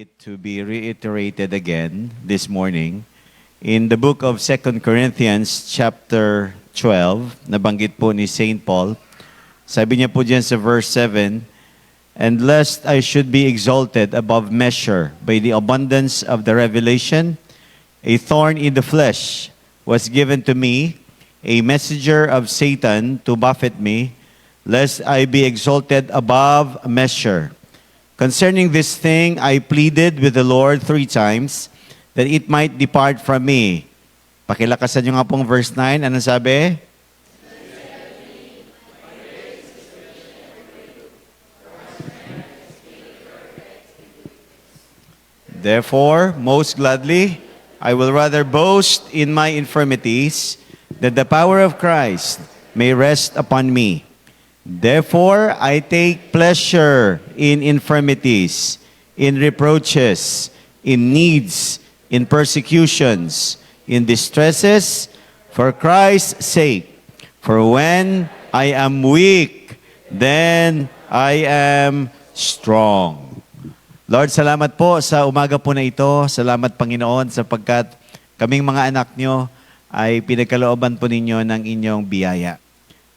it to be reiterated again this morning. In the book of 2 Corinthians chapter 12, nabanggit po ni St. Paul, sabi niya po diyan sa verse 7, "And lest I should be exalted above measure by the abundance of the revelation, a thorn in the flesh was given to me, a messenger of Satan to buffet me, lest I be exalted above measure. Concerning this thing, I pleaded with the Lord 3 times that it might depart from me." Pakilakasan nyo nga pong verse 9. Ano sabi? "Therefore, most gladly, I will rather boast in my infirmities, that the power of Christ may rest upon me. Therefore, I take pleasure in infirmities, in reproaches, in needs, in persecutions, in distresses, for Christ's sake. For when I am weak, then I am strong." Lord, salamat po sa umaga po na ito. Salamat, Panginoon, sapagkat kaming mga anak nyo ay pinagkalooban po ninyo ng inyong biyaya.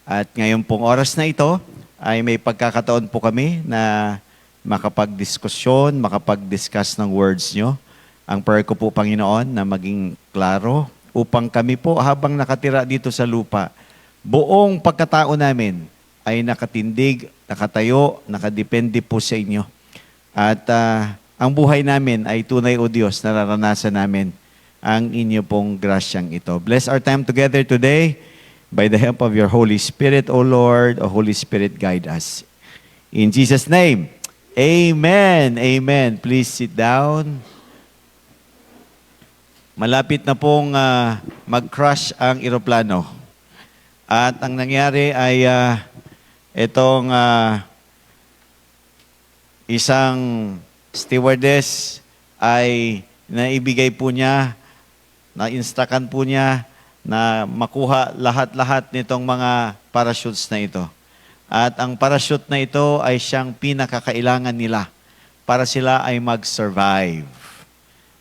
At ngayon pong oras na ito ay may pagkakataon po kami na makapag-diskusyon, makapag-discuss ng words nyo. Ang prayer ko po, Panginoon, na maging klaro upang kami po habang nakatira dito sa lupa, buong pagkatao namin ay nakatindig, nakatayo, nakadepende po sa inyo. At ang buhay namin ay tunay, O Diyos, nararanasan namin ang inyo pong grasyang ito. Bless our time together today. By the help of your Holy Spirit, O Lord, O Holy Spirit, guide us. In Jesus' name, amen. Amen. Please sit down. Malapit na pong mag-crash ang eroplano. At ang nangyari ay itong isang stewardess ay naibigay po niya, na-instructan po niya na makuha lahat-lahat nitong mga parachutes na ito. At ang parachute na ito ay siyang pinakakailangan nila para sila ay mag-survive.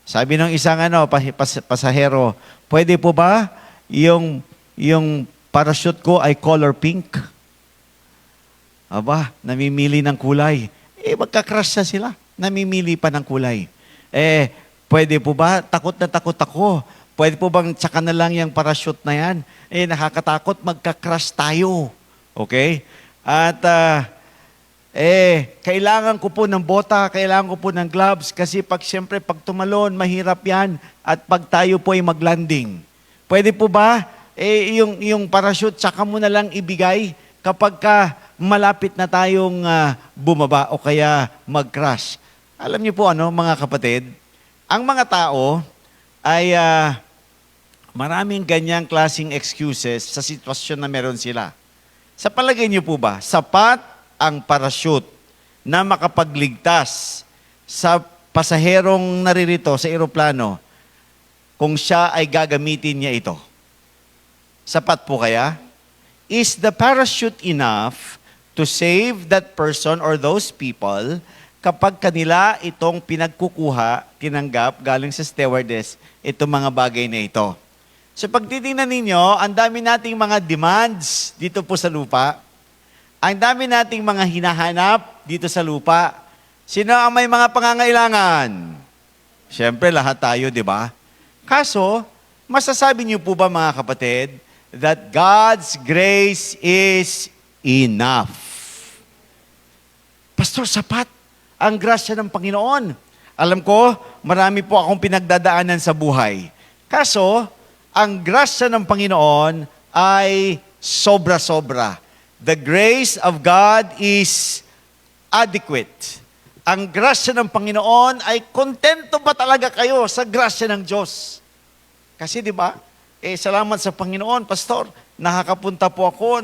Sabi ng isang pasahero, "Pwede po ba yung parachute ko ay color pink?" Aba, namimili ng kulay. Magka-crash na sila. Namimili pa ng kulay. Pwede po ba? Takot na takot ako. Pwede po bang tsaka na lang yung parachute na yan? Nakakatakot, magka-crash tayo. Okay? At, kailangan ko po ng bota, kailangan ko po ng gloves, kasi siyempre, pag tumalon, mahirap yan. At pag tayo po ay mag-landing. Pwede po ba? Yung parachute, tsaka mo na lang ibigay kapag malapit na tayong bumaba o kaya mag-crash. Alam niyo po mga kapatid, ang mga tao ay maraming ganyang klaseng excuses sa sitwasyon na meron sila. Sa palagay niyo po ba, sapat ang parachute na makapagligtas sa pasaherong naririto sa eroplano kung siya ay gagamitin niya ito? Sapat po kaya? Is the parachute enough to save that person or those people kapag kanila itong pinagkukuha, tinanggap, galing sa stewardess, itong mga bagay na ito? So pag titingnan ninyo, ang dami nating mga demands dito po sa lupa. Ang dami nating mga hinahanap dito sa lupa. Sino ang may mga pangangailangan? Siyempre, lahat tayo, di ba? Kaso, masasabi niyo po ba mga kapatid, that God's grace is enough? Pastor, sapat ang grasya ng Panginoon. Alam ko, marami po akong pinagdadaanan sa buhay. Kaso, ang grasya ng Panginoon ay sobra-sobra. The grace of God is adequate. Ang grasya ng Panginoon ay kontento ba talaga kayo sa grasya ng Diyos? Kasi di ba, salamat sa Panginoon, Pastor, nakakapunta po ako,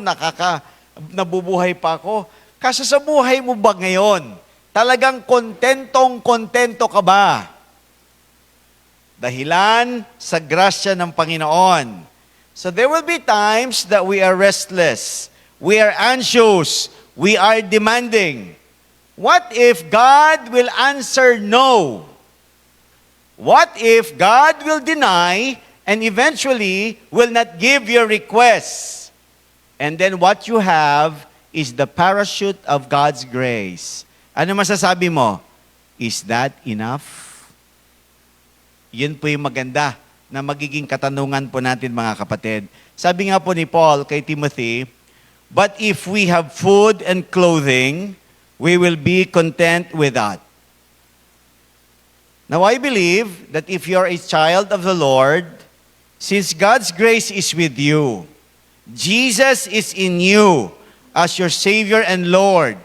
nabubuhay pa ako. Kaso sa buhay mo ba ngayon, talagang kontentong-kontento ka ba? Dahilan sa grasya ng Panginoon. So there will be times that we are restless, we are anxious, we are demanding. What if God will answer no? What if God will deny and eventually will not give your requests? And then what you have is the parachute of God's grace. Ano masasabi mo? Is that enough? Yun po yung maganda na magiging katanungan po natin mga kapatid. Sabi nga po ni Paul kay Timothy, but if we have food and clothing, we will be content with that. Now I believe that if you're a child of the Lord, since God's grace is with you, Jesus is in you as your Savior and Lord,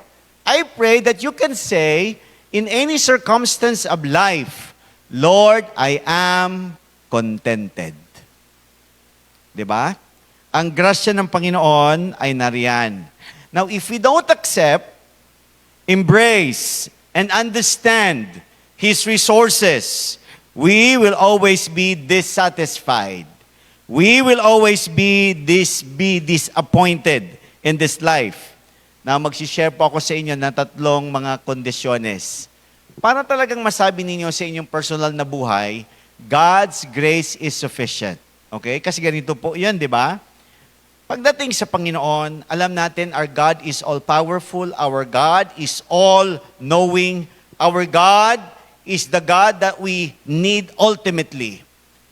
I pray that you can say, in any circumstance of life, Lord, I am contented. Diba? Ang grasya ng Panginoon ay nariyan. Now, if we don't accept, embrace, and understand His resources, we will always be dissatisfied. We will always be disappointed in this life. Now, magsishare po ako sa inyo ng tatlong mga kondisyones. Para talagang masabi ninyo sa inyong personal na buhay, God's grace is sufficient. Okay? Kasi ganito po yan, di ba? Pagdating sa Panginoon, alam natin our God is all-powerful, our God is all-knowing, our God is the God that we need ultimately.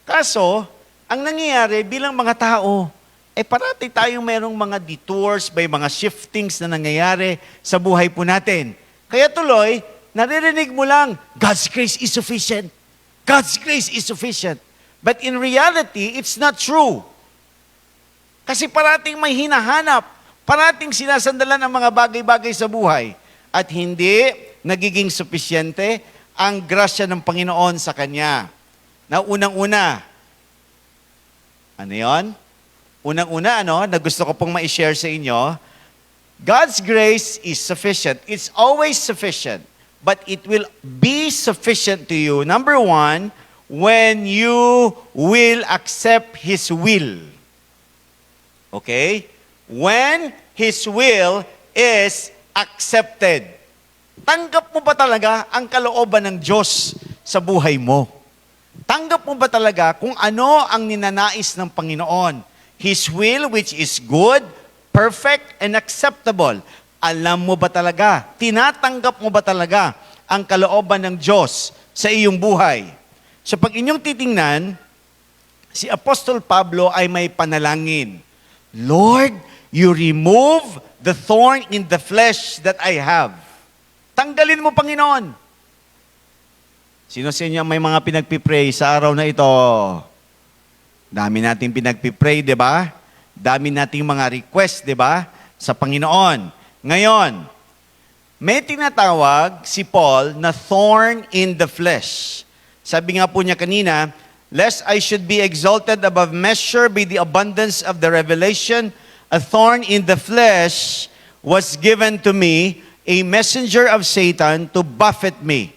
Kaso, ang nangyayari bilang mga tao, parati tayong merong mga detours, may mga shiftings na nangyayari sa buhay po natin. Kaya tuloy, naririnig mo lang, God's grace is sufficient. God's grace is sufficient. But in reality, it's not true. Kasi parating may hinahanap, parating sinasandalan ang mga bagay-bagay sa buhay, at hindi nagiging sufisyente ang grasya ng Panginoon sa Kanya. Na unang-una, ano yun? Unang-una, na gusto ko pong ma-share sa inyo, God's grace is sufficient. It's always sufficient. But it will be sufficient to you, number one, when you will accept His will. Okay? When His will is accepted. Tanggap mo ba talaga ang kalooban ng Diyos sa buhay mo? Tanggap mo ba talaga kung ano ang ninanais ng Panginoon? His will which is good, perfect, and acceptable. Alam mo ba talaga? Tinatanggap mo ba talaga ang kalooban ng Diyos sa iyong buhay? So pag inyong titingnan, si Apostol Pablo ay may panalangin. Lord, you remove the thorn in the flesh that I have. Tanggalin mo, Panginoon. Sino sa inyo may mga pinagpipray sa araw na ito? Dami nating pinagpipray, di ba? Dami nating mga request, di ba? Sa Panginoon. Ngayon, may tinatawag si Paul na thorn in the flesh. Sabi nga po niya kanina, lest I should be exalted above measure by the abundance of the revelation, a thorn in the flesh was given to me, a messenger of Satan to buffet me.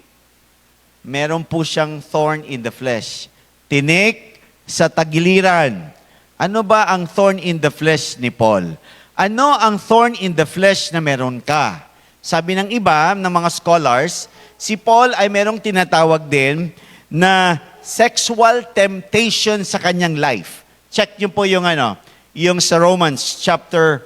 Meron po siyang thorn in the flesh. Tinik sa tagiliran. Ano ba ang thorn in the flesh ni Paul? Ano ang thorn in the flesh na meron ka? Sabi ng iba, ng mga scholars, si Paul ay merong tinatawag din na sexual temptation sa kanyang life. Check niyo po yung yung sa Romans chapter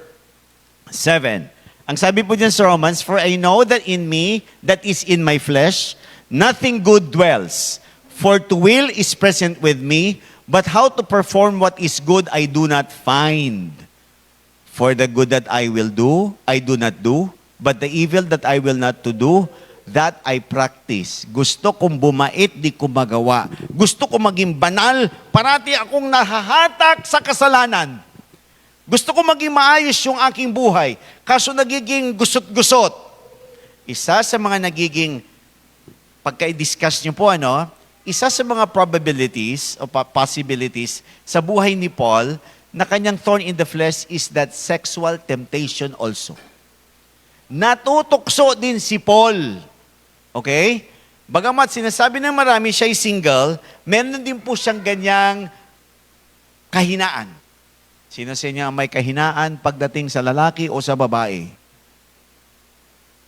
7. Ang sabi po diyan sa Romans, for I know that in me, that is in my flesh, nothing good dwells. For to will is present with me, but how to perform what is good I do not find. For the good that I will do, I do not do, but the evil that I will not to do, that I practice. Gusto kong bumait, di ko magawa. Gusto ko maging banal, parati akong nahahatak sa kasalanan. Gusto ko maging maayos yung aking buhay, kaso nagiging gusot-gusot. Isa sa mga nagiging, pagka-discuss nyo po, isa sa mga probabilities o possibilities sa buhay ni Paul na kanyang thorn in the flesh is that sexual temptation also. Natutukso din si Paul. Okay? Bagamat sinasabi ng marami siya'y single, meron din po siyang ganyang kahinaan. Sino sa inyo ang may kahinaan pagdating sa lalaki o sa babae?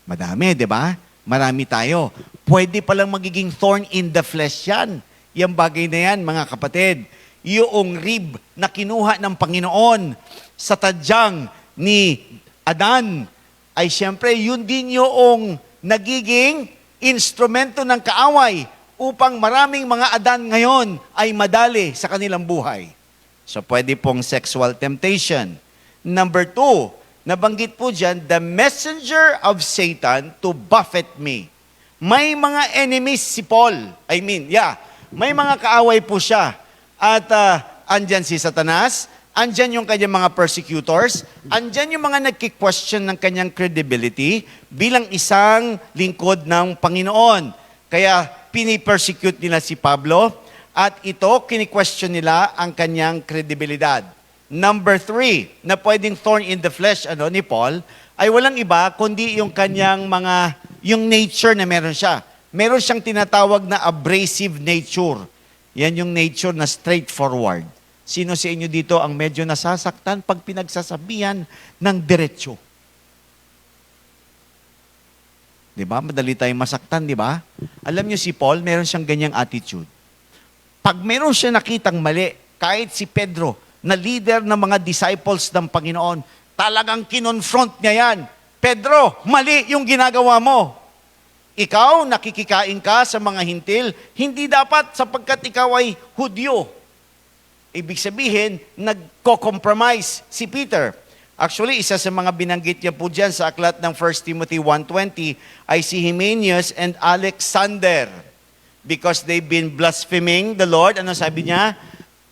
Madami, di ba? Marami tayo. Pwede palang magiging thorn in the flesh yan. Yung bagay na yan, mga kapatid. Yung rib na kinuha ng Panginoon sa tadyang ni Adan, ay siyempre, yun din yung nagiging instrumento ng kaaway upang maraming mga Adan ngayon ay madali sa kanilang buhay. So, pwede pong sexual temptation. Number 2, nabanggit po dyan, the messenger of Satan to buffet me. May mga enemies si Paul. May mga kaaway po siya. At andyan si Satanas, andyan yung kanyang mga persecutors, andyan yung mga nagki-question ng kanyang credibility bilang isang lingkod ng Panginoon. Kaya pini-persecute nila si Pablo at ito, kini-question nila ang kanyang kredibilidad. Number 3, na pwedeng thorn in the flesh ni Paul, ay walang iba kundi yung kanyang yung nature na meron siya. Meron siyang tinatawag na abrasive nature. Yan yung nature na straightforward. Sino sa inyo dito ang medyo nasasaktan pag pinagsasabihan ng diretsyo? Di ba? Madali tayong masaktan, di ba? Alam niyo si Paul, meron siyang ganyang attitude. Pag meron siya nakitang mali, kahit si Pedro, na leader ng mga disciples ng Panginoon, talagang kinonfront niya yan. Pedro, mali yung ginagawa mo. Ikaw, nakikikain ka sa mga hintil, hindi dapat sapagkat ikaw ay Hudyo. Ibig sabihin, nagko-compromise si Peter. Actually, isa sa mga binanggit niya po dyan sa aklat ng 1 Timothy 1:20 ay si Hymenaeus and Alexander. Because they've been blaspheming the Lord. Ano sabi niya?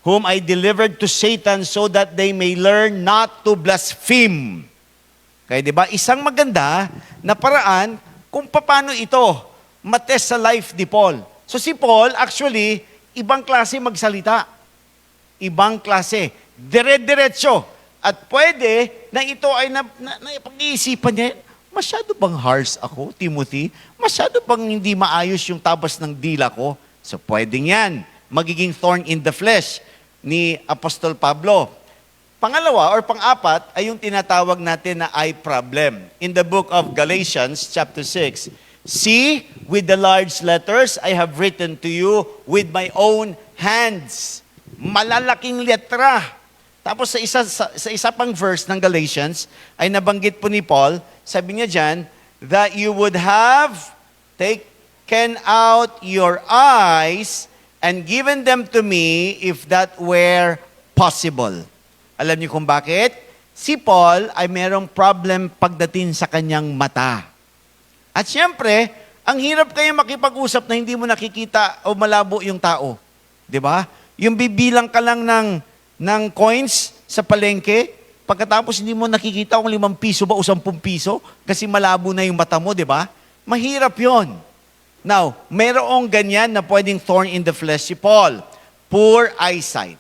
Whom I delivered to Satan so that they may learn not to blaspheme. Kaya di ba, isang maganda na paraan kung paano ito matest sa life ni Paul. So si Paul, actually, ibang klase magsalita. Ibang klase. Dire-diretso. At pwede na ito ay pag-iisipan niya, masyado bang harsh ako, Timothy? Masyado bang hindi maayos yung tabas ng dila ko? So pwedeng yan. Magiging thorn in the flesh ni Apostol Pablo. Pangalawa or pang-apat ay yung tinatawag natin na eye problem. In the book of Galatians chapter 6, see, with the large letters, I have written to you with my own hands. Malalaking letra. Tapos sa isa pang verse ng Galatians, ay nabanggit po ni Paul, sabi niya dyan, that you would have taken out your eyes and given them to me if that were possible. Alam niyo kung bakit? Si Paul ay merong problem pagdating sa kanyang mata. At siyempre, ang hirap kayo makipag-usap na hindi mo nakikita o malabo yung tao. 'Di ba? Yung bibilang ka lang ng coins sa palengke, pagkatapos hindi mo nakikita kung 5 piso ba o 10 piso kasi malabo na yung mata mo, 'di ba? Mahirap 'yon. Now, mayroong ganyan na pwedeng thorn in the flesh si Paul. Poor eyesight.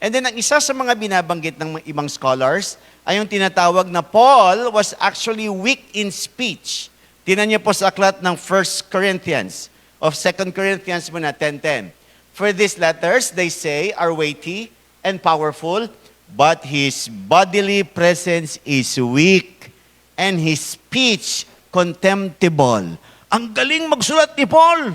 And then, ang isa sa mga binabanggit ng ibang scholars ay yung tinatawag na Paul was actually weak in speech. Tinan niyo po sa aklat ng 1 Corinthians, of 2 Corinthians muna, 10:10. For these letters, they say, are weighty and powerful, but his bodily presence is weak and his speech contemptible. Ang galing magsulat ni Paul.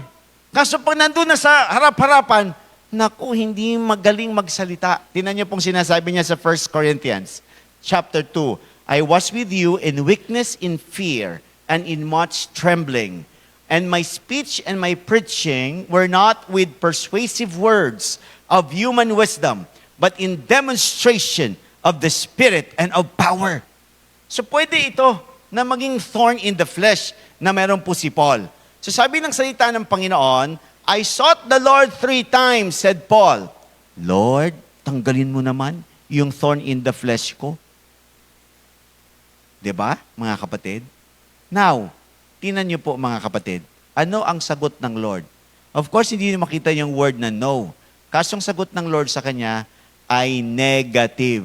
Kaso pag nandun na sa harap-harapan, naku, hindi magaling magsalita. Tingnan niyo pong sinasabi niya sa 1 Corinthians chapter 2. I was with you in weakness, in fear, and in much trembling. And my speech and my preaching were not with persuasive words of human wisdom, but in demonstration of the Spirit and of power. So pwede ito na maging thorn in the flesh na meron po si Paul. So sabi ng salita ng Panginoon, I sought the Lord 3 times, said Paul. Lord, tanggalin mo naman yung thorn in the flesh ko. 'Di ba, mga kapatid? Now, tingnan niyo po mga kapatid, ano ang sagot ng Lord? Of course, hindi niyo makita yung word na no. Kasong sagot ng Lord sa kanya ay negative.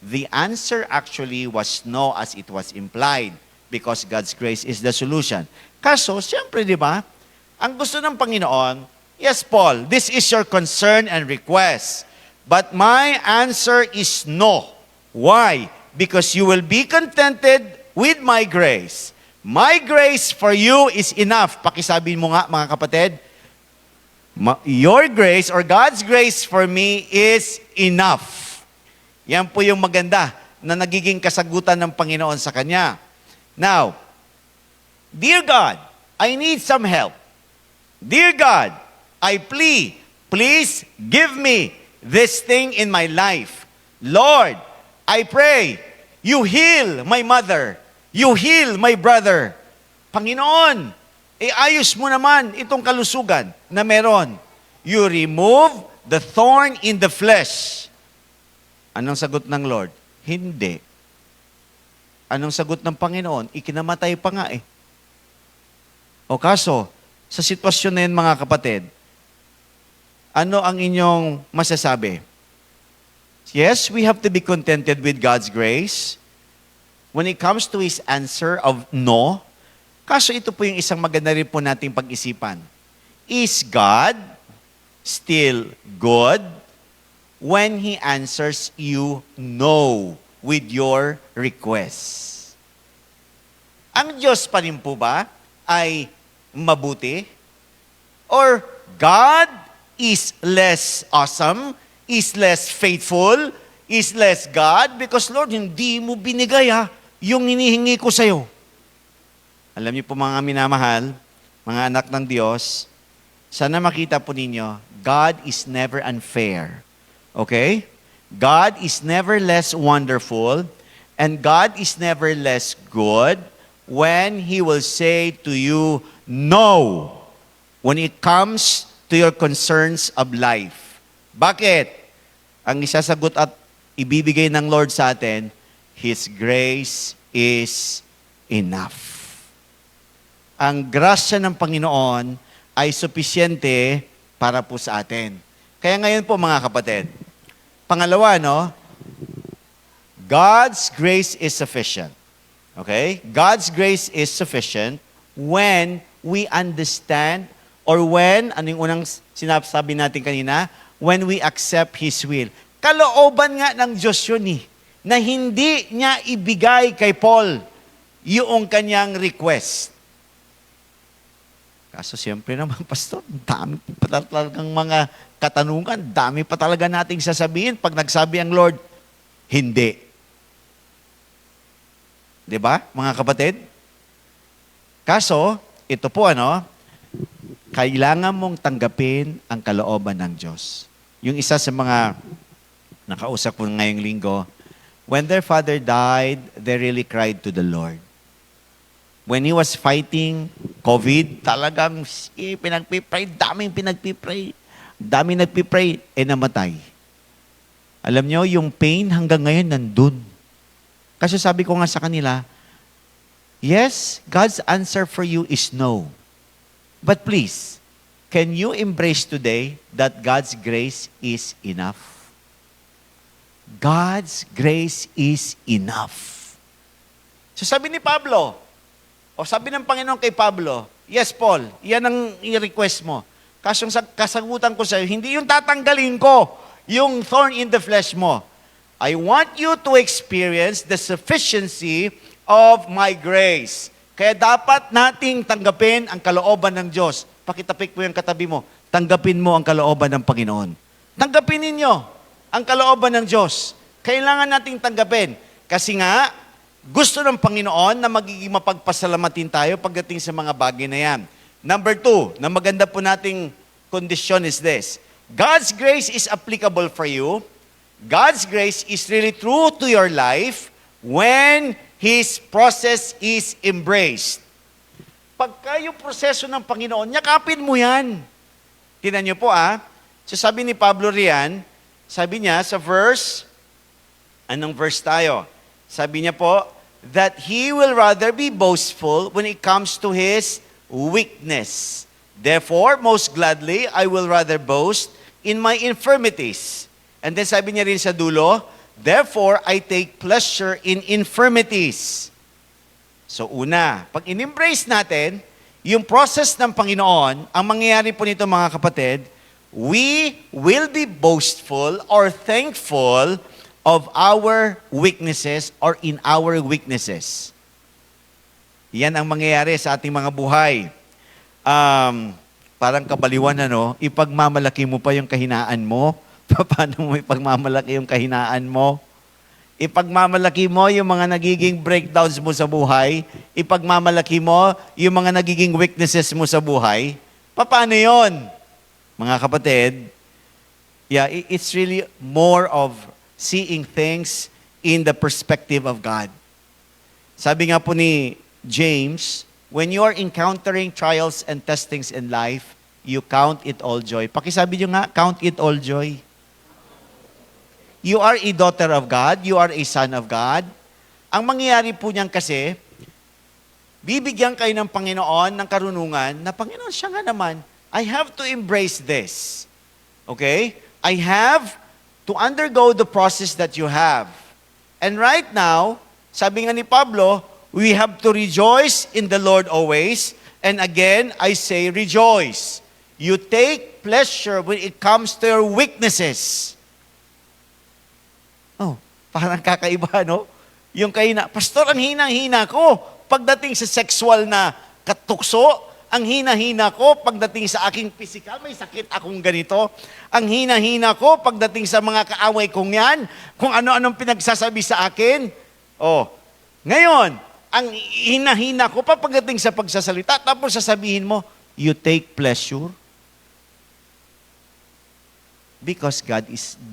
The answer actually was no as it was implied because God's grace is the solution. Kaso, siyempre, di ba, ang gusto ng Panginoon, yes, Paul, this is your concern and request. But my answer is no. Why? Because you will be contented with my grace. My grace for you is enough. Pakisabihin mo nga, mga kapatid, your grace or God's grace for me is enough. Yan po yung maganda na nagiging kasagutan ng Panginoon sa Kanya. Now, dear God, I need some help. Dear God, I please give me this thing in my life. Lord, I pray, you heal my mother. You heal my brother. Panginoon, ayos mo naman itong kalusugan na meron. You remove the thorn in the flesh. Anong sagot ng Lord? Hindi. Anong sagot ng Panginoon? Ikinamatay pa nga eh. O kaso, sa sitwasyon na yun mga kapatid, ano ang inyong masasabi? Yes, we have to be contented with God's grace. When it comes to His answer of no, kaso ito po yung isang maganda rin po nating pag-isipan. Is God still good when He answers you no with your requests? Ang Diyos pa rin po ba ay mabuti? Or God is less awesome, is less faithful, is less God? Because Lord, hindi mo binigay yung hinihingi ko sa'yo. Alam niyo po mga minamahal, mga anak ng Diyos, sana makita po ninyo, God is never unfair. Okay? God is never less wonderful, and God is never less good when He will say to you, no, when it comes to your concerns of life. Bakit? Ang isasagot at ibibigay ng Lord sa atin, His grace is enough. Ang grasya ng Panginoon ay supisyente para po sa atin. Kaya ngayon po mga kapatid, pangalawa, God's grace is sufficient. Okay? God's grace is sufficient when we understand or when, ano yung unang sinasabi natin kanina? When we accept His will. Kalooban nga ng Diyos yun na hindi niya ibigay kay Paul yung kanyang request. Kaso siyempre naman, Pastor, dami pa talagang mga katanungan, dami pa talaga nating sasabihin pag nagsabi ang Lord, hindi. Diba, mga kapatid? Kaso, ito po kailangan mong tanggapin ang kalooban ng Diyos. Yung isa sa mga nakausap ko ngayong linggo, when their father died, they really cried to the Lord. When he was fighting COVID, talagang pinagpipray, daming nagpipray, namatay. Alam nyo, yung pain hanggang ngayon nandun. Kasi sabi ko nga sa kanila, yes, God's answer for you is no. But please, can you embrace today that God's grace is enough? God's grace is enough. So sabi ni Pablo, o sabi ng Panginoon kay Pablo, yes, Paul, yan ang i-request mo. Kaso kasagutan ko sa'yo, hindi yung tatanggalin ko yung thorn in the flesh mo. I want you to experience the sufficiency of my grace. Kaya dapat nating tanggapin ang kalooban ng Diyos. Pakitapik mo yung katabi mo. Tanggapin mo ang kalooban ng Panginoon. Tanggapin ninyo ang kalooban ng Diyos. Kailangan nating tanggapin. Kasi nga, gusto ng Panginoon na magiging mapagpasalamatin tayo pagdating sa mga bagay na yan. Number 2, na maganda po nating kondisyon is this. God's grace is applicable for you. God's grace is really true to your life when His process is embraced. Pagka yung proseso ng Panginoon, yakapin mo yan. Tingnan niyo po So sabi ni Pablo riyan, sabi niya sa verse, anong verse tayo? Sabi niya po, that he will rather be boastful when it comes to his weakness. Therefore, most gladly, I will rather boast in my infirmities. And then sabi niya rin sa dulo, therefore, I take pleasure in infirmities. So una, pag in-embrace natin, yung process ng Panginoon, ang mangyayari po nito mga kapatid, we will be boastful or thankful of our weaknesses or in our weaknesses. Yan ang mangyayari sa ating mga buhay. Parang kabaliwan, ano? Ipagmamalaki mo pa yung kahinaan mo. Paano mo ipagmamalaki yung kahinaan mo? Ipagmamalaki mo yung mga nagiging breakdowns mo sa buhay. Ipagmamalaki mo yung mga nagiging weaknesses mo sa buhay. Paano yon? Mga kapatid, it's really more of seeing things in the perspective of God. Sabi nga po ni James, when you are encountering trials and testings in life, you count it all joy. Pakisabi nyo nga, count it all joy. You are a daughter of God. You are a son of God. Ang mangyayari po niyan kasi, bibigyan kayo ng Panginoon ng karunungan na, Panginoon, siya nga naman, I have to embrace this. Okay? I have to undergo the process that you have. And right now, sabi nga ni Pablo, we have to rejoice in the Lord always. And again, I say rejoice. You take pleasure when it comes to your weaknesses. Oh, parang kakaiba, no? Yung kahina, Pastor, ang hina-hina ko pagdating sa sexual na katukso, ang hina-hina ko pagdating sa aking physical, may sakit akong ganito. Ang hina-hina ko pagdating sa mga kaaway kong yan, kung ano-anong pinagsasabi sa akin. Oh, ngayon, ang hina-hina ko pa pagdating sa pagsasalita, tapos sasabihin mo, you take pleasure. Because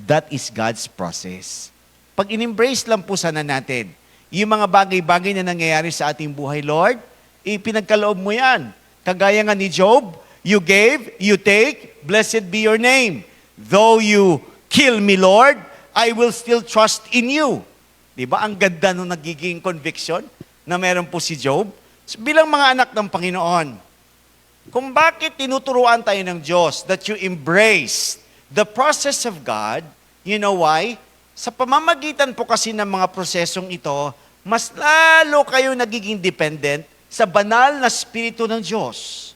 that is God's process. Pag in-embrace lang po sana natin, yung mga bagay-bagay na nangyayari sa ating buhay, Lord, ipinagkaloob mo yan. Kagaya nga ni Job, you gave, you take, blessed be your name. Though you kill me, Lord, I will still trust in you. Diba? Ang ganda nung nagiging conviction na meron po si Job. So, bilang mga anak ng Panginoon, kung bakit tinuturuan tayo ng Diyos that you embrace the process of God, you know why? Sa pamamagitan po kasi ng mga prosesong ito, mas lalo kayo nagiging dependent sa banal na Espiritu ng Diyos.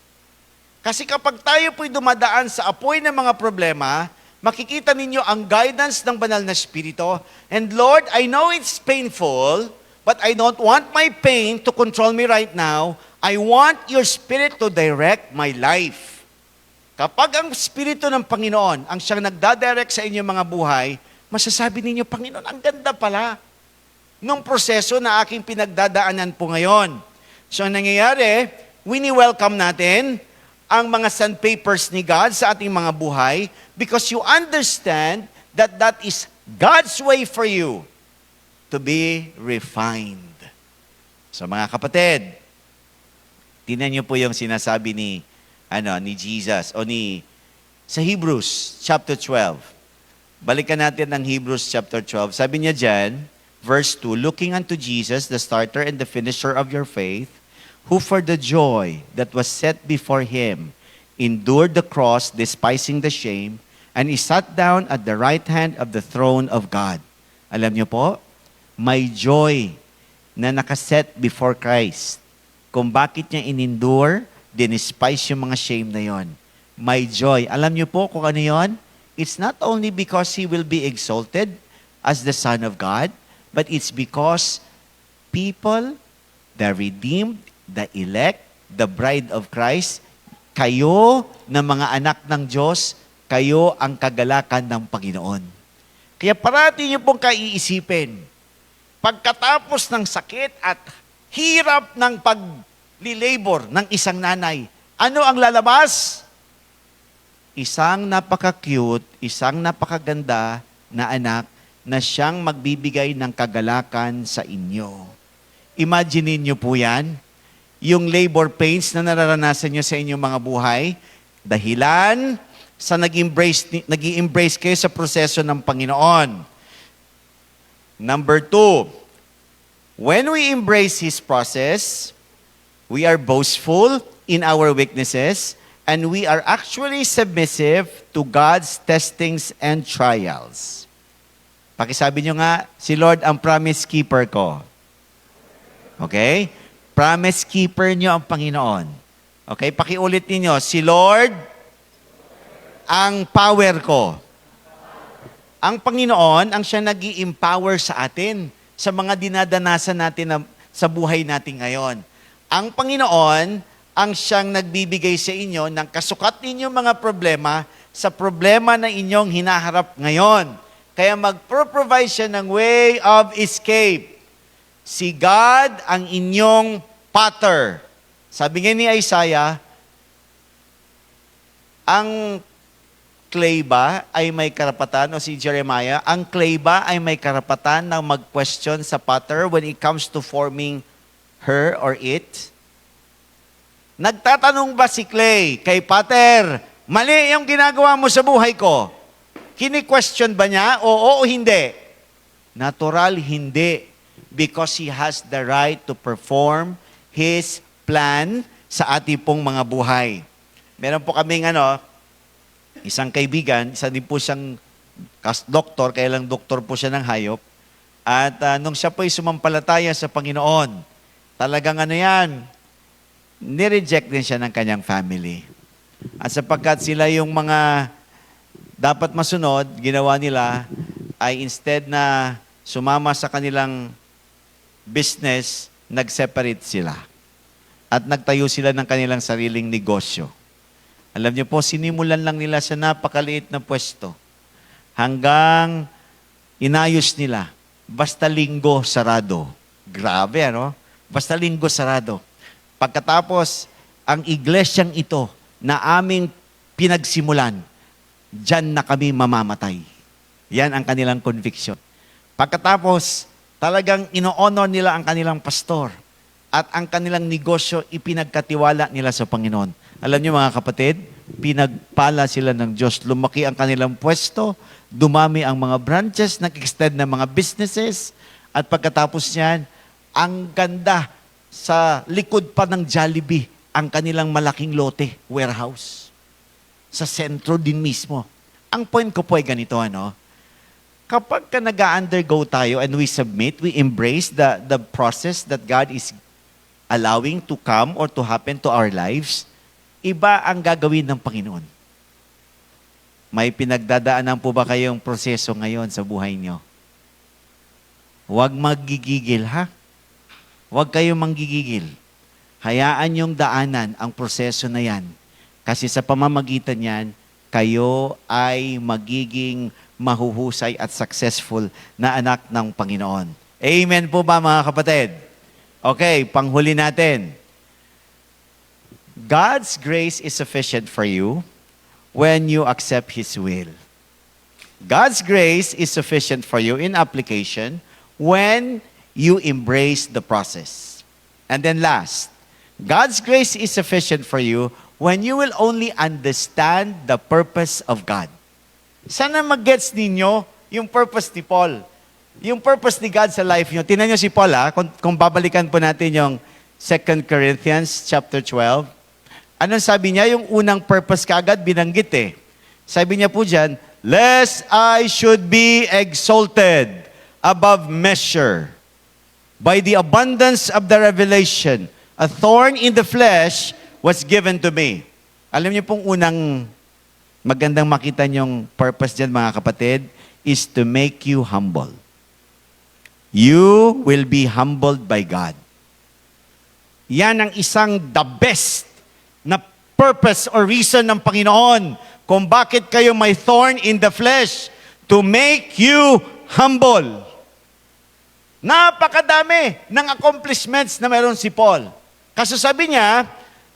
Kasi kapag tayo po'y dumadaan sa apoy ng mga problema, makikita ninyo ang guidance ng banal na Espiritu. And Lord, I know it's painful, but I don't want my pain to control me right now. I want your Spirit to direct my life. Kapag ang Espiritu ng Panginoon ang siyang nagdadirect sa inyong mga buhay, masasabi ninyo, Panginoon, ang ganda pala nung proseso na aking pinagdadaanan po ngayon. So, ang nangyayari, wini-welcome natin ang mga sandpapers ni God sa ating mga buhay because you understand that that is God's way for you to be refined. So, mga kapatid, tingnan niyo po yung sinasabi ni Jesus sa Hebrews chapter 12. Balikan natin ang Hebrews chapter 12. Sabi niya diyan, verse 2, looking unto Jesus, the starter and the finisher of your faith, who for the joy that was set before him endured the cross, despising the shame, and he sat down at the right hand of the throne of God. Alam niyo po, may joy na nakaset before Christ. Kung bakit niya in-endure, dinispise yung mga shame na yon. May joy. Alam niyo po kung ano yon? It's not only because He will be exalted as the Son of God, but it's because people, the redeemed, the elect, the bride of Christ, kayo na mga anak ng Diyos, kayo ang kagalakan ng Panginoon. Kaya parati niyo pong kaiisipin, pagkatapos ng sakit at hirap ng paglilabor ng isang nanay, ano ang lalabas? Isang napaka-cute, isang napakaganda na anak na siyang magbibigay ng kagalakan sa inyo. Imagine niyo po yan, yung labor pains na nararanasan niyo sa inyong mga buhay, dahilan sa nag-embrace kayo sa proseso ng Panginoon. Number 2, when we embrace His process, we are boastful in our weaknesses, and we are actually submissive to God's testings and trials. Pakisabi nyo nga, si Lord ang promise keeper ko. Okay? Promise keeper nyo ang Panginoon. Okay? Pakiulit ninyo, si Lord ang power ko. Ang Panginoon ang siya nag-i-empower sa atin sa mga dinadanasan natin sa buhay natin ngayon. Ang Panginoon ang siyang nagbibigay sa inyo ng kasukat ninyong mga problema sa problema na inyong hinaharap ngayon. Kaya mag-provide siya ng way of escape. Si God ang inyong potter. Sabi nga ni Isaiah, ang clay ba ay may karapatan, o si Jeremiah, ang clay ba ay may karapatan na mag-question sa potter when it comes to forming her or it? Nagtatanong ba si clay kay potter, mali yung ginagawa mo sa buhay ko? Kini-question ba niya? Oo o hindi? Natural, hindi. Because he has the right to perform his plan sa ating pong mga buhay. Meron po kaming isang kaibigan, isa din po siyang doktor, kaya lang doktor po siya ng hayop. At nung siya po ay sumampalataya sa Panginoon, talagang nireject din siya ng kanyang family. At sapagkat sila yung mga dapat masunod, ginawa nila ay instead na sumama sa kanilang business, nag-separate sila. At nagtayo sila ng kanilang sariling negosyo. Alam niyo po, sinimulan lang nila sa napakaliit na pwesto. Hanggang inayos nila. Basta linggo, sarado. Grabe, Basta linggo, sarado. Pagkatapos, ang iglesyang ito na aming pinagsimulan, diyan na kami mamamatay. Yan ang kanilang conviction. Pagkatapos, talagang ino-honor nila ang kanilang pastor at ang kanilang negosyo ipinagkatiwala nila sa Panginoon. Alam niyo mga kapatid, pinagpala sila ng Diyos. Lumaki ang kanilang pwesto, dumami ang mga branches, nag-extend ng mga businesses, at pagkatapos niyan, ang ganda sa likod pa ng Jollibee, ang kanilang malaking lote, warehouse. Sa sentro din mismo. Ang point ko po ay ganito, kapag ka nag-undergo tayo and we submit, we embrace the process that God is allowing to come or to happen to our lives, iba ang gagawin ng Panginoon. May pinagdadaanan po ba kayong proseso ngayon sa buhay nyo? Huwag magigigil, ha? Huwag kayong manggigigil. Hayaan yung daanan ang proseso na yan. Kasi sa pamamagitan yan, kayo ay magiging mahuhusay at successful na anak ng Panginoon. Amen po ba mga kapatid? Okay, panghuli natin. God's grace is sufficient for you when you accept His will. God's grace is sufficient for you in application when you embrace the process. And then last, God's grace is sufficient for you when you will only understand the purpose of God. Sana mag-gets ninyo yung purpose ni Paul. Yung purpose ni God sa life nyo. Tingnan nyo si Paul, kung babalikan po natin yung 2 Corinthians chapter 12. Anong sabi niya? Yung unang purpose kaagad, binanggit Sabi niya po dyan, lest I should be exalted above measure by the abundance of the revelation. A thorn in the flesh was given to me. Alam niyo pong unang magandang makita niyong purpose dyan, mga kapatid, is to make you humble. You will be humbled by God. Yan ang isang the best na purpose or reason ng Panginoon kung bakit kayo may thorn in the flesh, to make you humble. Napakadami ng accomplishments na meron si Paul. Kaso sabi niya,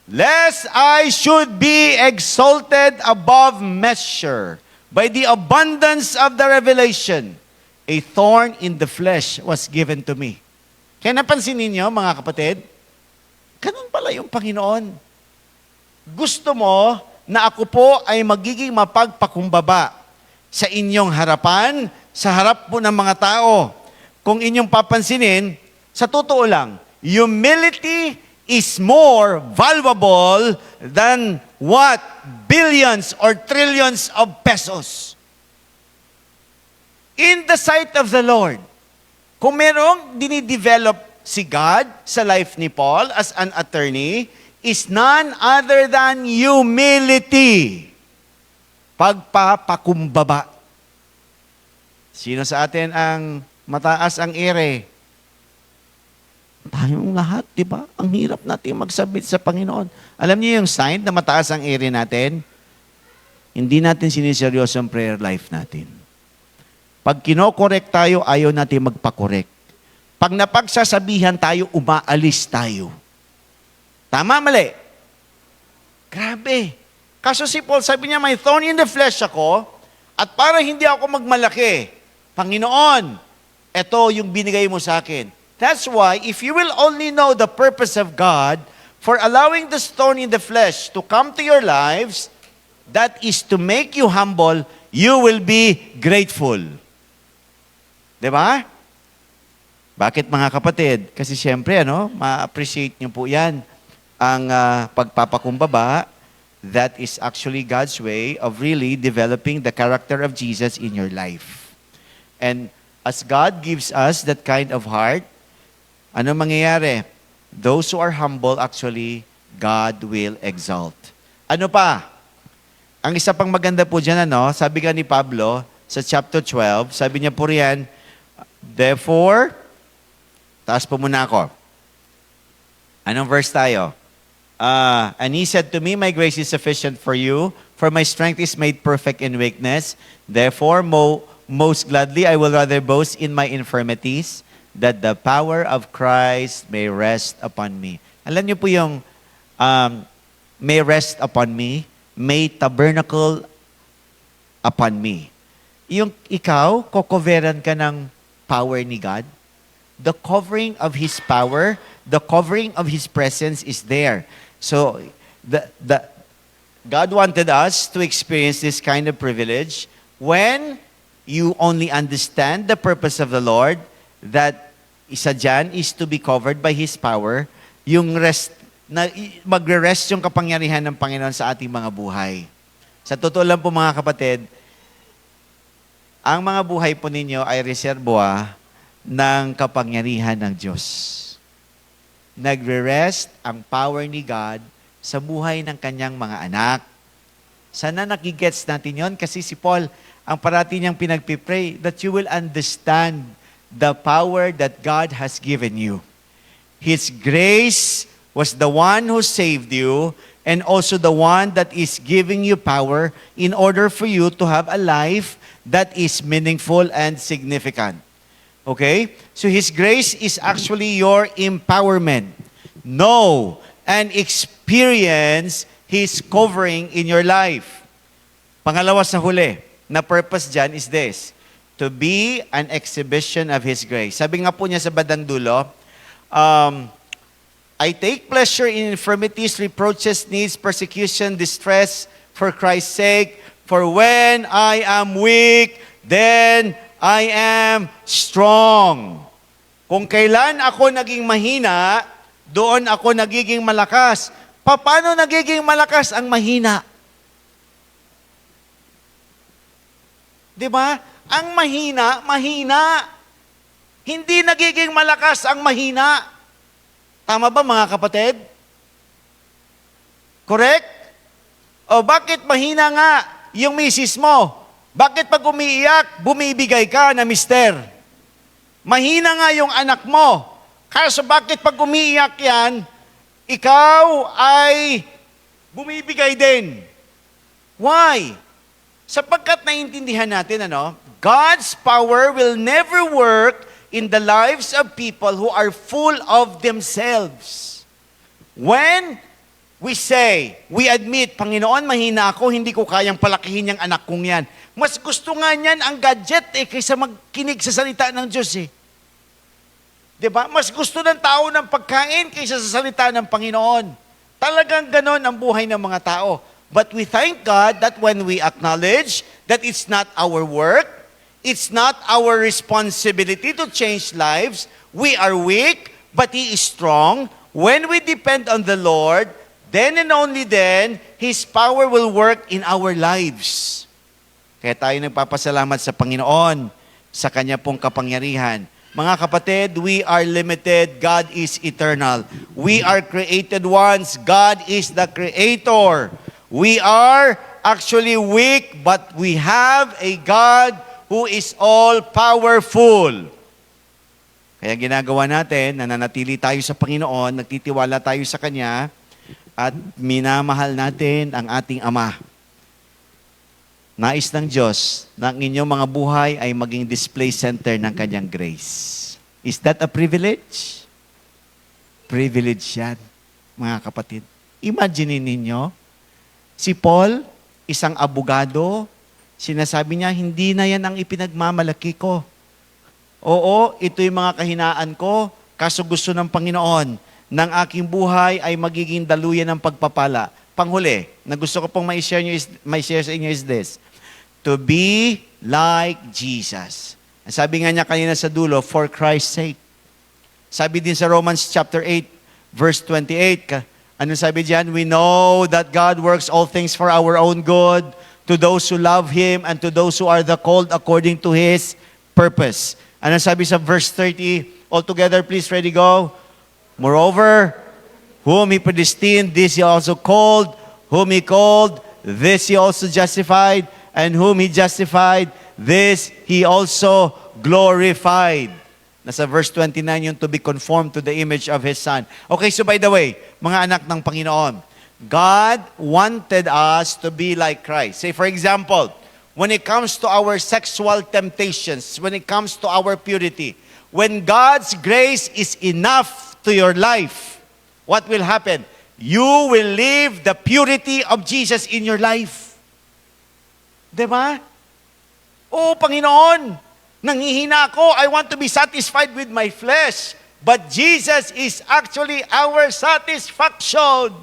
lest I should be exalted above measure by the abundance of the revelation, a thorn in the flesh was given to me. Kaya napansin ninyo, mga kapatid, ganun pala yung Panginoon. Gusto mo na ako po ay magiging mapagpakumbaba sa inyong harapan, sa harap po ng mga tao. Kung inyong papansinin, sa totoo lang, humility is more valuable than what? Billions or trillions of pesos. In the sight of the Lord, kung merong dinidevelop si God sa life ni Paul as an attorney, is none other than humility. Pagpapakumbaba. Sino sa atin ang mataas ang ere? Tayong lahat, di ba? Ang hirap natin magsabit sa Panginoon. Alam niyo yung sign na mataas ang ere natin? Hindi natin siniseryoso ang prayer life natin. Pag kinokorek tayo, ayaw natin magpakorek. Pag napagsasabihan tayo, umaalis tayo. Tama, mali? Grabe. Kaso si Paul, sabi niya, may thorn in the flesh ako, at para hindi ako magmalaki, Panginoon, ito yung binigay mo sa akin. That's why, if you will only know the purpose of God for allowing the thorn in the flesh to come to your lives, that is to make you humble, you will be grateful. Diba? Bakit mga kapatid? Kasi siyempre, ma-appreciate niyo po yan. Ang pagpapakumbaba, that is actually God's way of really developing the character of Jesus in your life. And as God gives us that kind of heart, ano mangyayari? Those who are humble, actually, God will exalt. Ano pa? Ang isa pang maganda po dyan, sabi nga ni Pablo sa chapter 12, sabi niya po riyan, therefore, taas po muna ako. Anong verse tayo? And he said to me, my grace is sufficient for you, for my strength is made perfect in weakness. Therefore, most gladly I will rather boast in my infirmities, that the power of Christ may rest upon me. Alam niyo po yung may rest upon me, may tabernacle upon me. Yung ikaw, kokoveran ka ng power ni God. The covering of His power, the covering of His presence is there. So, God wanted us to experience this kind of privilege when you only understand the purpose of the Lord, that isa dyan is to be covered by His power, yung rest, na magre-rest yung kapangyarihan ng Panginoon sa ating mga buhay. Sa totoo lang po mga kapatid, ang mga buhay po ninyo ay reserboa ng kapangyarihan ng Diyos. Nagre-rest ang power ni God sa buhay ng kanyang mga anak. Sana nakigets natin yon, kasi si Paul, ang parati niyang pinagpipray, that you will understand the power that God has given you. His grace was the one who saved you, and also the one that is giving you power in order for you to have a life that is meaningful and significant. Okay? So His grace is actually your empowerment. Know and experience His covering in your life. Pangalawa sa huli, na purpose dyan is this, to be an exhibition of His grace. Sabi nga po niya sa bandang dulo, I take pleasure in infirmities, reproaches, needs, persecution, distress, for Christ's sake. For when I am weak, then I am strong. Kung kailan ako naging mahina, doon ako nagiging malakas. Paano nagiging malakas ang mahina? Diba? Ang mahina, mahina. Hindi nagiging malakas ang mahina. Tama ba mga kapatid? Correct? O bakit mahina nga yung misis mo? Bakit pag umiiyak, bumibigay ka na mister? Mahina nga yung anak mo. Kaso bakit pag umiiyak yan, ikaw ay bumibigay din? Why? Sapagkat naiintindihan natin, God's power will never work in the lives of people who are full of themselves. When we say, we admit, Panginoon, mahina ako, hindi ko kayang palakihin yung anak kong yan. Mas gusto nga niyan ang gadget kaysa magkinig sa salita ng Diyos Diba? Mas gusto ng tao ng pagkain kaysa sa salita ng Panginoon. Talagang ganon ang buhay ng mga tao. But we thank God that when we acknowledge that it's not our work, it's not our responsibility to change lives, we are weak, but He is strong. When we depend on the Lord, then and only then, His power will work in our lives. Kaya tayo nagpapasalamat sa Panginoon sa Kanya pong kapangyarihan. Mga kapatid, we are limited. God is eternal. We are created ones. God is the Creator. We are actually weak, but we have a God who is all-powerful. Kaya ginagawa natin, nananatili tayo sa Panginoon, nagtitiwala tayo sa Kanya, at minamahal natin ang ating Ama. Nais ng Diyos na ang inyong mga buhay ay maging display center ng Kanyang grace. Is that a privilege? Privilege yan, mga kapatid. Imagine ninyo, si Paul, isang abogado, sinasabi niya, hindi na yan ang ipinagmamalaki ko. Oo, ito yung mga kahinaan ko, kaso gusto ng Panginoon, ng aking buhay ay magiging daluyan ng pagpapala. Panghuli, na gusto ko pong may-share sa inyo is this, to be like Jesus. Sabi nga niya kanina sa dulo, for Christ's sake. Sabi din sa Romans chapter 8, verse 28, ano sabi diyan? We know that God works all things for our own good, to those who love Him and to those who are the called according to His purpose. Ano sabi sa verse 30? All together, please, ready, go. Moreover, whom He predestined, this He also called. Whom He called, this He also justified. And whom He justified, this He also glorified. Nasa verse 29 yung to be conformed to the image of His Son. Okay, so by the way, mga anak ng Panginoon, God wanted us to be like Christ. Say for example, when it comes to our sexual temptations, when it comes to our purity, when God's grace is enough to your life, what will happen? You will live the purity of Jesus in your life. Diba? Oo, Panginoon, nanghihina ako. I want to be satisfied with my flesh. But Jesus is actually our satisfaction.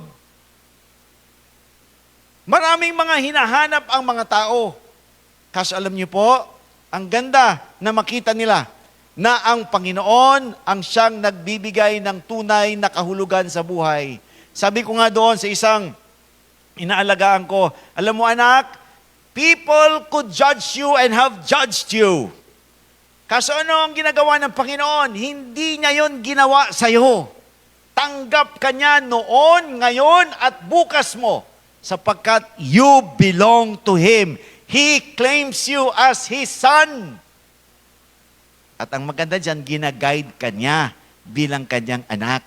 Maraming mga hinahanap ang mga tao. Kaso alam niyo po, ang ganda na makita nila na ang Panginoon ang siyang nagbibigay ng tunay na kahulugan sa buhay. Sabi ko nga doon sa isang inaalagaan ko, alam mo anak, people could judge you and have judged you. Kaso ano ang ginagawa ng Panginoon? Hindi niya yon ginawa sa'yo. Tanggap ka niya noon, ngayon, at bukas mo, sapagkat you belong to Him. He claims you as His Son. At ang maganda dyan, ginaguide ka niya bilang kanyang anak.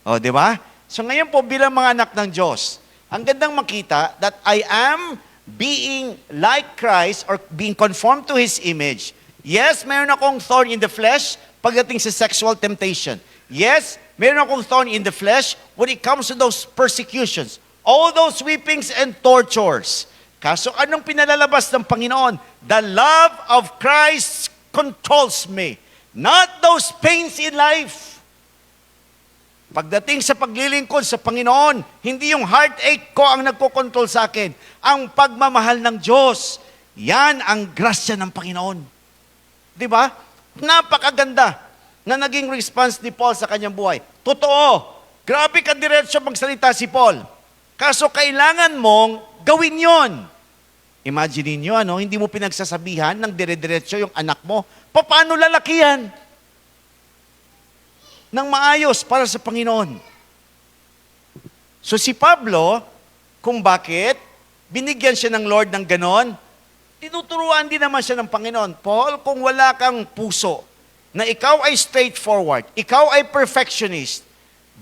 O, di ba? So ngayon po, bilang mga anak ng Diyos, ang gandang makita that I am being like Christ or being conformed to His image. Yes, meron akong thorn in the flesh pagdating sa sexual temptation. Yes, meron akong thorn in the flesh when it comes to those persecutions, all those whippings and tortures. Kaso anong pinalalabas ng Panginoon? The love of Christ controls me. Not those pains in life. Pagdating sa paglilingkod sa Panginoon, hindi yung heartache ko ang nagkokontrol sa akin. Ang pagmamahal ng Diyos. Yan ang grasya ng Panginoon. Di ba? Napakaganda na naging response ni Paul sa kanyang buhay. Totoo, grabe ka diretso magsalita si Paul. Kaso kailangan mong gawin yon. Imagine niyo, hindi mo pinagsasabihan ng dire-diretso yung anak mo. Paano lalaki yan? Nang maayos para sa Panginoon. So si Pablo, kung bakit, binigyan siya ng Lord ng ganon, tinuturuan din naman siya ng Panginoon. Paul, kung wala kang puso, na ikaw ay straightforward, ikaw ay perfectionist,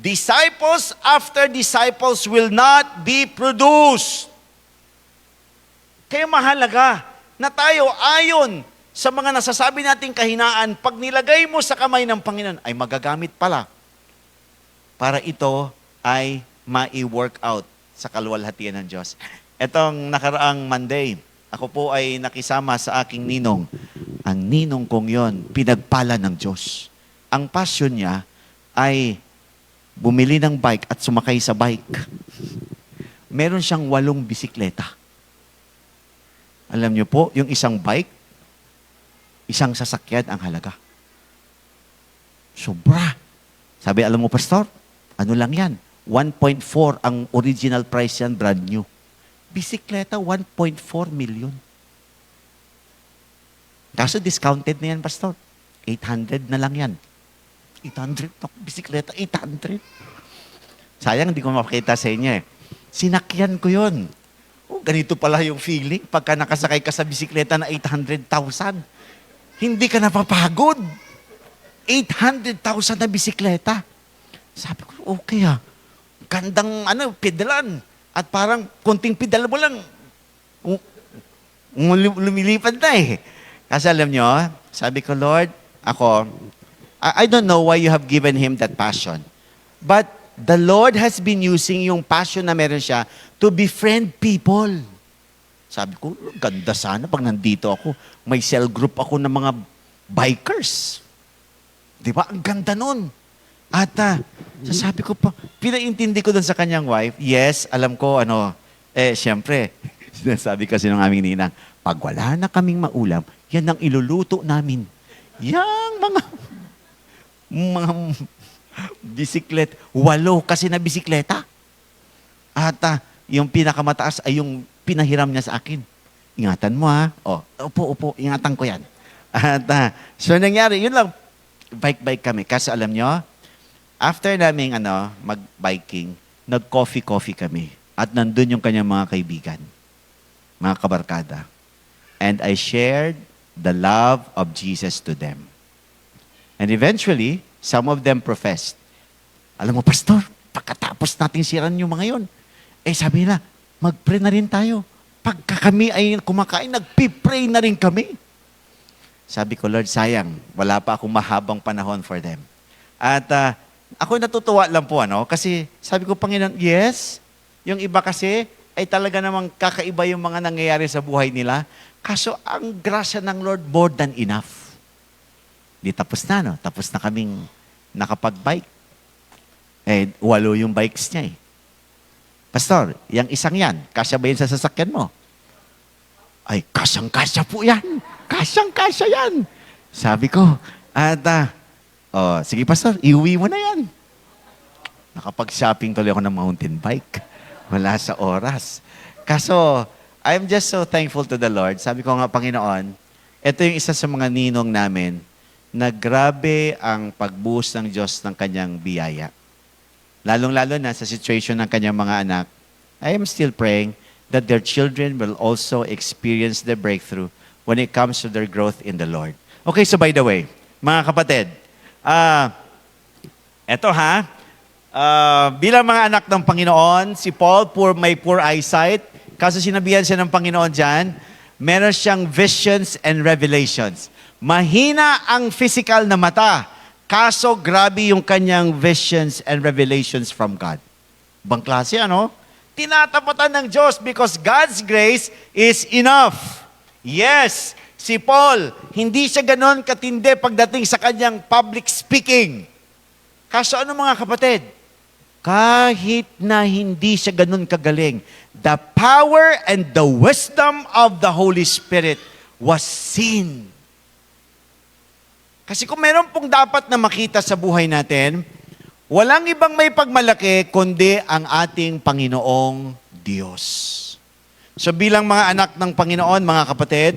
disciples after disciples will not be produced. Kaya mahalaga na tayo ayon sa mga nasasabi nating kahinaan, pag nilagay mo sa kamay ng Panginoon, ay magagamit pala para ito ay ma-work out sa kaluwalhatian ng Diyos. Etong nakaraang Monday, ako po ay nakisama sa aking ninong. Ang ninong kong yon, pinagpala ng Diyos. Ang passion niya ay bumili ng bike at sumakay sa bike. Meron siyang 8 bisikleta. Alam niyo po, yung isang bike, isang sasakyan ang halaga. Sobra. Sabi, alam mo, Pastor, ano lang yan? 1.4 ang original price yan, brand new. Bisikleta, 1.4 million. Kaso discounted na yan, Pastor. 800 na lang yan. 800 na bisikleta, 800. Sayang, hindi ko mapakita sa inyo eh. Sinakyan ko yun. Oh, ganito pala yung feeling pagka nakasakay ka sa bisikleta na 800,000. Hindi ka napapagod. 800,000 na bisikleta. Sabi ko, okay ha. Gandang pedalan. At parang konting pedal mo lang, lumilipad na eh. Kasi alam nyo, sabi ko, Lord, I don't know why you have given him that passion. But the Lord has been using yung passion na meron siya to befriend people. Sabi ko, ganda sana pag nandito ako. May cell group ako ng mga bikers. Di ba? Ang ganda nun. At sabi ko pa, pinaintindi ko dun sa kanyang wife, yes, alam ko, siyempre, sinasabi kasi ng aming ninang, pag wala na kaming maulam, yan ang iluluto namin. Yang mga bisiklet, 8 kasi na bisikleta. At yung pinakamataas ay yung pinahiram niya sa akin. Ingatan mo ha. Upo, ingatan ko yan. At so nangyari, yun lang, bike kami. Kasi alam nyo, after naming mag-biking, nag-coffee kami. At nandun yung kanyang mga kaibigan, mga kabarkada. And I shared the love of Jesus to them. And eventually, some of them professed. Alam mo, Pastor, pagkatapos natin siran yung mga yon, sabi nila, mag-pray na rin tayo. Pagka kami ay kumakain, nag-pray na rin kami. Sabi ko, Lord, sayang, wala pa akong mahabang panahon for them. At ako natutuwa lang po, kasi sabi ko, Panginoon, yes, yung iba kasi ay talaga namang kakaiba yung mga nangyayari sa buhay nila. Kaso ang grasya ng Lord, more than enough. Di tapos na, Tapos na kaming nakapag-bike. 8 yung bikes niya eh. Pastor, yung isang yan, kasya ba yun sa sasakyan mo? Ay, kasyang-kasya po yan. Kasyang-kasya yan. Sabi ko, sige Pastor, iuwi mo na yan. Nakapag-shopping tuloy ako ng mountain bike. Wala sa oras. Kaso, I'm just so thankful to the Lord. Sabi ko nga, Panginoon, ito yung isa sa mga ninong namin na grabe ang pagbuhos ng Diyos ng kanyang biyaya. Lalong-lalo na sa situation ng kanyang mga anak, I am still praying that their children will also experience the breakthrough when it comes to their growth in the Lord. Okay, so by the way, mga kapatid, bilang mga anak ng Panginoon, si Paul, may poor eyesight, kaso sinabihan siya ng Panginoon dyan, meron siyang visions and revelations. Mahina ang physical na mata, kaso grabe yung kanyang visions and revelations from God. Bang klase, Tinatapatan ng Diyos because God's grace is enough. Yes, si Paul, hindi siya ganon katindi pagdating sa kanyang public speaking. Kaso mga kapatid? Kahit na hindi siya ganon kagaling, the power and the wisdom of the Holy Spirit was seen. Kasi kung meron pong dapat na makita sa buhay natin, walang ibang may pagmalaki kundi ang ating Panginoong Diyos. So bilang mga anak ng Panginoon, mga kapatid,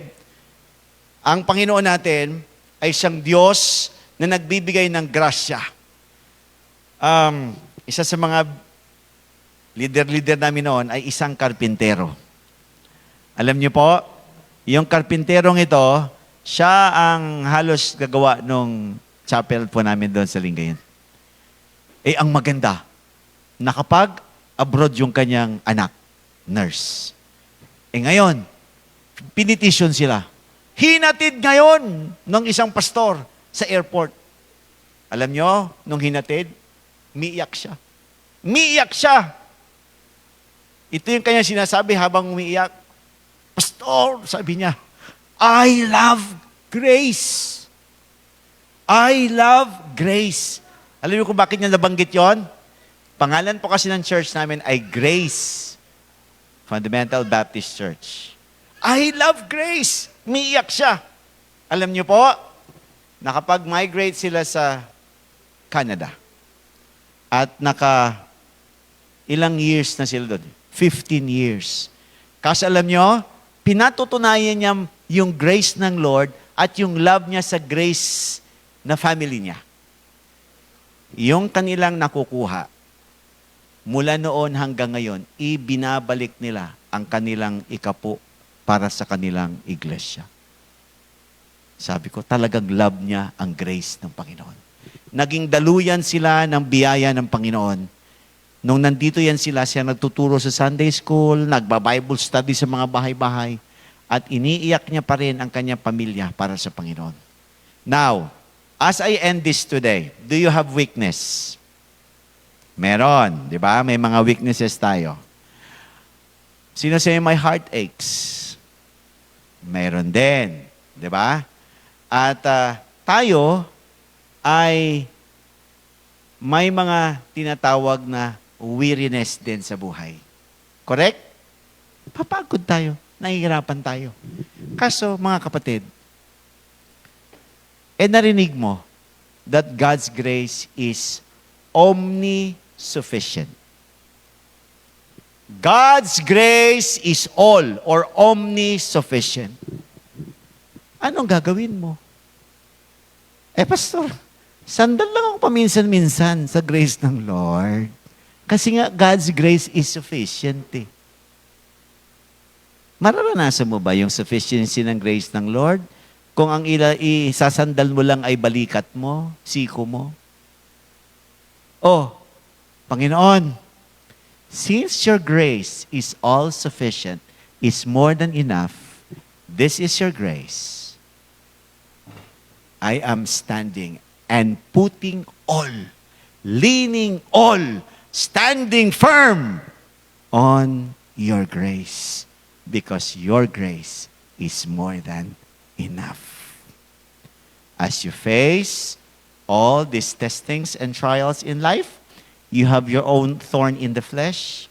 ang Panginoon natin ay siyang Diyos na nagbibigay ng grasya. Isa sa mga leader namin noon ay isang karpintero. Alam niyo po, yung karpinterong ito, siya ang halos gagawa nung chapel po namin doon sa Lingayen. Ang maganda, nakapag-abroad yung kanyang anak, nurse. Ngayon, pinitisyon sila. Hinatid ngayon ng isang pastor sa airport. Alam nyo, nung hinatid, umiiyak siya. Umiiyak siya. Ito yung kanyang sinasabi habang umiiyak. Pastor, sabi niya, I love grace. I love grace. Alam niyo kung bakit niya nabanggit yon? Pangalan po kasi ng church namin ay Grace Fundamental Baptist Church. I love grace. Umiiyak siya. Alam niyo po, nakapag-migrate sila sa Canada. At ilang years na sila doon? 15 years. Kasi alam niyo, pinatutunayan niya yung grace ng Lord at yung love niya sa grace na family niya. Yung kanilang nakukuha, mula noon hanggang ngayon, ibinabalik nila ang kanilang ikapo para sa kanilang iglesia. Sabi ko, talagang love niya ang grace ng Panginoon. Naging daluyan sila ng biyaya ng Panginoon. Nung nandito yan sila, siya nagtuturo sa Sunday School, nagba-Bible study sa mga bahay-bahay, at iniiyak niya pa rin ang kanyang pamilya para sa Panginoon. Now, as I end this today, do you have weakness? Meron, di ba? May mga weaknesses tayo. Sino sa'yo my heart aches? Meron din, di ba? At tayo ay may mga tinatawag na weariness din sa buhay. Correct? Papagod tayo. Nahihirapan tayo. Kaso, mga kapatid, narinig mo that God's grace is omnisufficient. God's grace is all or omnisufficient. Anong gagawin mo? Pastor, sandal lang ako paminsan-minsan sa grace ng Lord. Kasi nga, God's grace is sufficient eh. Mararanasan mo ba yung sufficiency ng grace ng Lord? Kung ang isasandal mo lang ay balikat mo, siko mo? Oh, Panginoon, since your grace is all sufficient, is more than enough, this is your grace. I am standing and putting all, leaning all, standing firm on your grace. Because your grace is more than enough. As you face all these testings and trials in life, you have your own thorn in the flesh.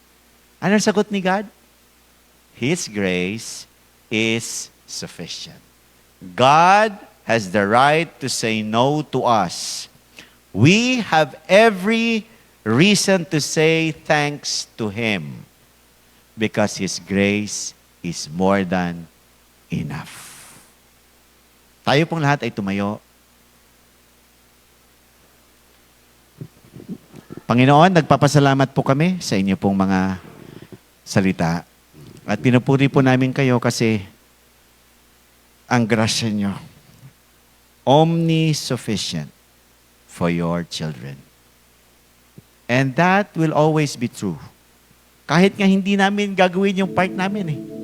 Anong sagot ni God? His grace is sufficient. God has the right to say no to us. We have every reason to say thanks to Him because His grace is more than enough. Tayo pong lahat ay tumayo. Panginoon, nagpapasalamat po kami sa inyo pong mga salita. At pinupuri po namin kayo kasi ang grasya nyo, omnisufficient for your children. And that will always be true. Kahit nga hindi namin gagawin yung part namin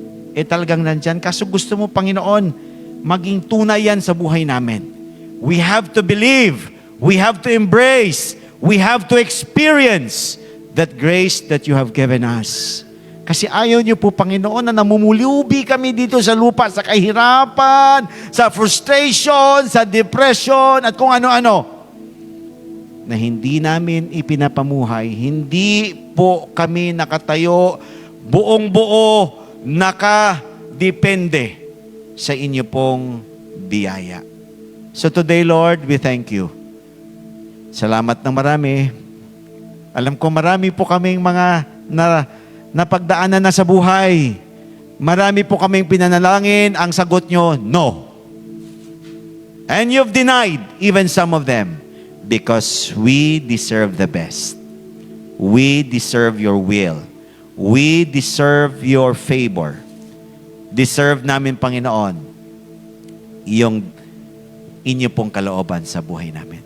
talagang nandyan. Kaso gusto mo, Panginoon, maging tunay yan sa buhay namin. We have to believe. We have to embrace. We have to experience that grace that you have given us. Kasi ayaw niyo po, Panginoon, na namumuliubi kami dito sa lupa, sa kahirapan, sa frustration, sa depression, at kung ano-ano, na hindi namin ipinapamuhay, hindi po kami nakatayo, buong-buo, nakadepende sa inyo pong biyaya. So today, Lord, we thank you. Salamat ng marami. Alam ko marami po kaming mga napagdaanan na sa buhay. Marami po kaming pinanalangin. Ang sagot nyo, no. And you've denied even some of them because we deserve the best. We deserve your will. We deserve your favor. Deserve namin, Panginoon, yung inyo pong kalooban sa buhay namin.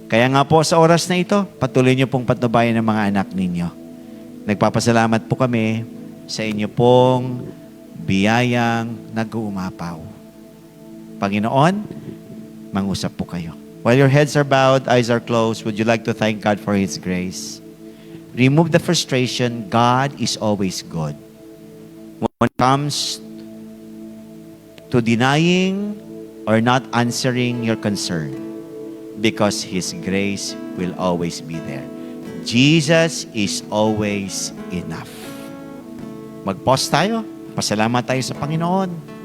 Kaya nga po sa oras na ito, patuloy niyo pong patnubayan ng mga anak ninyo. Nagpapasalamat po kami sa inyo pong biyayang nag-uumapaw. Panginoon, mangusap po kayo. While your heads are bowed, eyes are closed, would you like to thank God for His grace? Remove the frustration. God is always good. When it comes to denying or not answering your concern, because His grace will always be there. Jesus is always enough. Mag-pause tayo. Pasalamat tayo sa Panginoon.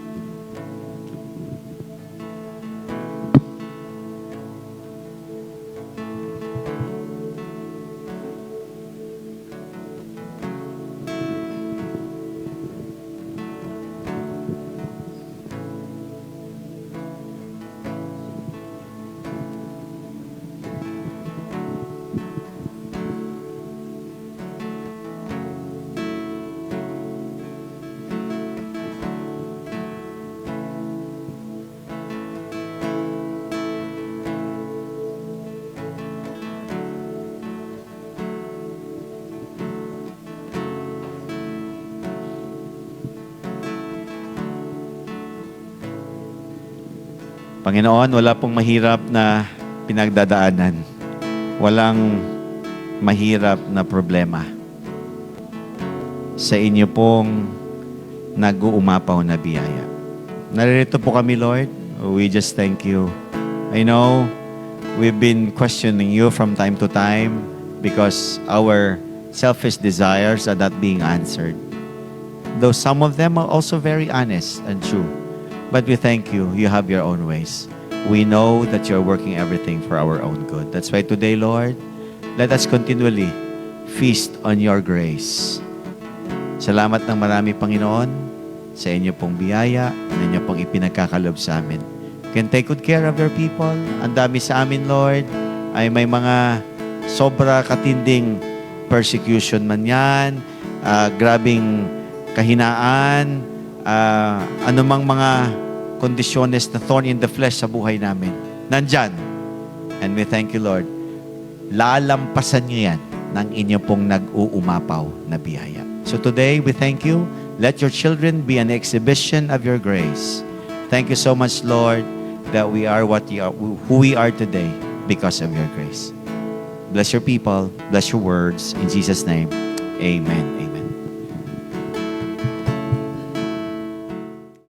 Panginoon, wala pong mahirap na pinagdadaanan. Walang mahirap na problema. Sa inyo pong nag-uumapaw na biyaya. Naririto po kami, Lord. We just thank you. I know we've been questioning you from time to time because our selfish desires are not being answered. Though some of them are also very honest and true. But we thank you. You have your own ways. We know that you're working everything for our own good. That's why today, Lord, let us continually feast on your grace. Salamat ng marami, Panginoon, sa inyo pong biyaya, na inyo pong ipinagkakalob sa amin. You can take good care of your people. Ang dami sa amin, Lord, ay may mga sobra katinding persecution man yan, grabing kahinaan, anumang mga kondisyones na thorn in the flesh sa buhay namin. Nandyan. And we thank you, Lord. Lalampasan nyo yan ng inyo pong nag-uumapaw na biyaya. So today, we thank you. Let your children be an exhibition of your grace. Thank you so much, Lord, that we are who we are today because of your grace. Bless your people. Bless your words. In Jesus' name, amen. Amen.